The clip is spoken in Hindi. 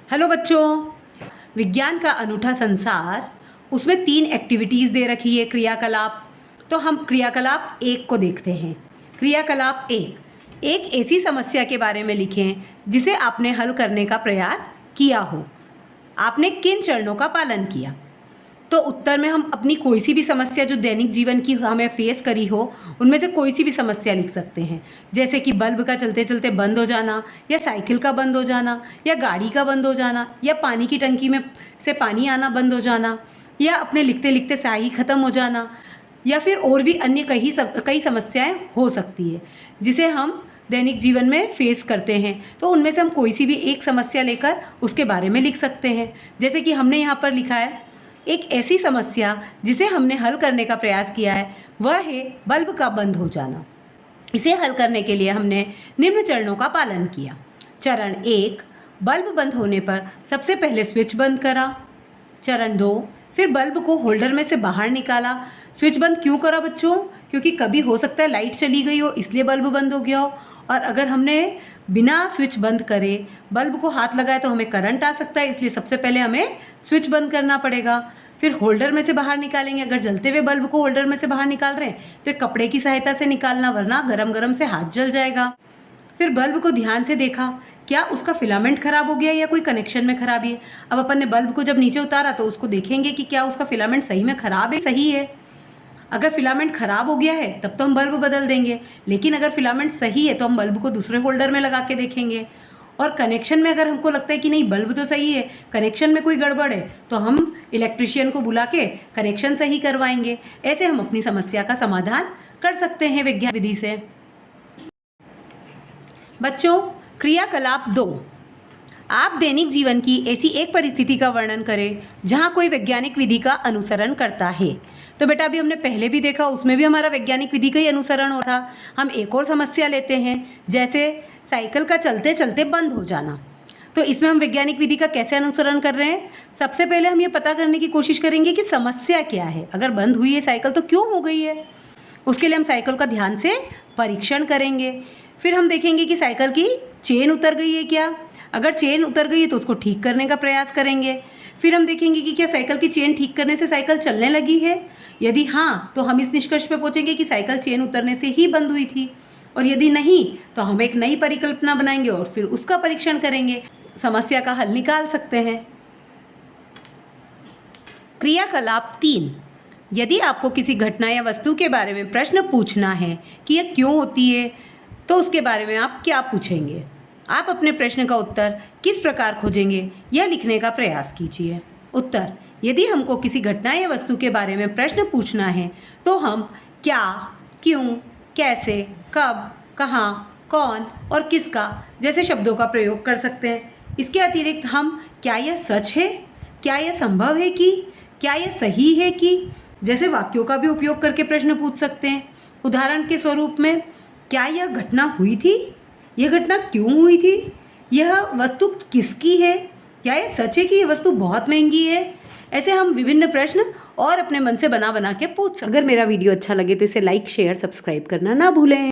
हेलो बच्चों, विज्ञान का अनूठा संसार, उसमें 3 एक्टिविटीज़ दे रखी है क्रियाकलाप। तो हम क्रियाकलाप 1 को देखते हैं। क्रियाकलाप 1, एक ऐसी समस्या के बारे में लिखें जिसे आपने हल करने का प्रयास किया हो। आपने किन चरणों का पालन किया? तो उत्तर में हम अपनी कोई सी भी समस्या जो दैनिक जीवन की हमें फेस करी हो उनमें से कोई सी भी समस्या लिख सकते हैं। जैसे कि बल्ब का चलते चलते बंद हो जाना, या साइकिल का बंद हो जाना, या गाड़ी का बंद हो जाना, या पानी की टंकी में से पानी आना बंद हो जाना, या अपने लिखते लिखते स्याही ख़त्म हो जाना, या फिर और भी अन्य कई समस्याएँ हो सकती है जिसे हम दैनिक जीवन में फेस करते हैं। तो उनमें से हम कोई सी भी एक समस्या लेकर उसके बारे में लिख सकते हैं। जैसे कि हमने यहाँ पर लिखा है, एक ऐसी समस्या जिसे हमने हल करने का प्रयास किया है वह है बल्ब का बंद हो जाना। इसे हल करने के लिए हमने निम्न चरणों का पालन किया। चरण 1, बल्ब बंद होने पर सबसे पहले स्विच बंद करा। चरण 2, फिर बल्ब को होल्डर में से बाहर निकाला। स्विच बंद क्यों करा बच्चों? क्योंकि कभी हो सकता है लाइट चली गई हो इसलिए बल्ब बंद हो गया हो, और अगर हमने बिना स्विच बंद करे बल्ब को हाथ लगाए तो हमें करंट आ सकता है, इसलिए सबसे पहले हमें स्विच बंद करना पड़ेगा। फिर होल्डर में से बाहर निकालेंगे। अगर जलते हुए बल्ब को होल्डर में से बाहर निकाल रहे हैं तो एक कपड़े की सहायता से निकालना, वरना गरम गरम से हाथ जल जाएगा। फिर बल्ब को ध्यान से देखा, क्या उसका फिलामेंट ख़राब हो गया या कोई कनेक्शन में ख़राबी है। अब अपन ने बल्ब को जब नीचे उतारा तो उसको देखेंगे कि क्या उसका फिलामेंट सही में ख़राब है, सही है। अगर फिलामेंट ख़राब हो गया है तब तो हम बल्ब बदल देंगे, लेकिन अगर फिलामेंट सही है तो हम बल्ब को दूसरे होल्डर में लगा के देखेंगे। और कनेक्शन में अगर हमको लगता है कि नहीं बल्ब तो सही है, कनेक्शन में कोई गड़बड़ है, तो हम इलेक्ट्रिशियन को बुला के कनेक्शन सही करवाएंगे। ऐसे हम अपनी समस्या का समाधान कर सकते हैं विज्ञान विधि से। बच्चों, क्रियाकलाप 2, आप दैनिक जीवन की ऐसी एक परिस्थिति का वर्णन करें जहां कोई वैज्ञानिक विधि का अनुसरण करता है। तो बेटा अभी हमने पहले भी देखा, उसमें भी हमारा वैज्ञानिक विधि का ही अनुसरण हो रहा। हम एक और समस्या लेते हैं, जैसे साइकिल का चलते चलते बंद हो जाना। तो इसमें हम वैज्ञानिक विधि का कैसे अनुसरण कर रहे हैं? सबसे पहले हम ये पता करने की कोशिश करेंगे कि समस्या क्या है। अगर बंद हुई है साइकिल तो क्यों हो गई है, उसके लिए हम साइकिल का ध्यान से परीक्षण करेंगे। फिर हम देखेंगे कि साइकिल की चेन उतर गई है क्या। अगर चेन उतर गई है तो उसको ठीक करने का प्रयास करेंगे। फिर हम देखेंगे कि क्या साइकिल की चेन ठीक करने से साइकिल चलने लगी है। यदि हाँ, तो हम इस निष्कर्ष पे पहुंचेंगे कि साइकिल चेन उतरने से ही बंद हुई थी, और यदि नहीं तो हम एक नई परिकल्पना बनाएंगे और फिर उसका परीक्षण करेंगे, समस्या का हल निकाल सकते हैं। क्रियाकलाप 3, यदि आपको किसी घटना या वस्तु के बारे में प्रश्न पूछना है कि यह क्यों होती है, तो उसके बारे में आप क्या पूछेंगे? आप अपने प्रश्न का उत्तर किस प्रकार खोजेंगे, यह लिखने का प्रयास कीजिए। उत्तर, यदि हमको किसी घटना या वस्तु के बारे में प्रश्न पूछना है तो हम क्या, क्यों, कैसे, कब, कहाँ, कौन और किसका जैसे शब्दों का प्रयोग कर सकते हैं। इसके अतिरिक्त हम क्या यह सच है, क्या यह संभव है कि, क्या यह सही है कि जैसे वाक्यों का भी उपयोग करके प्रश्न पूछ सकते हैं। उदाहरण के स्वरूप में, क्या यह घटना हुई थी, यह घटना क्यों हुई थी, यह वस्तु किसकी है, क्या यह सच है कि यह वस्तु बहुत महंगी है। ऐसे हम विभिन्न प्रश्न और अपने मन से बना बना के पूछ सकते हैं। अगर मेरा वीडियो अच्छा लगे तो इसे लाइक, शेयर, सब्सक्राइब करना ना भूलें।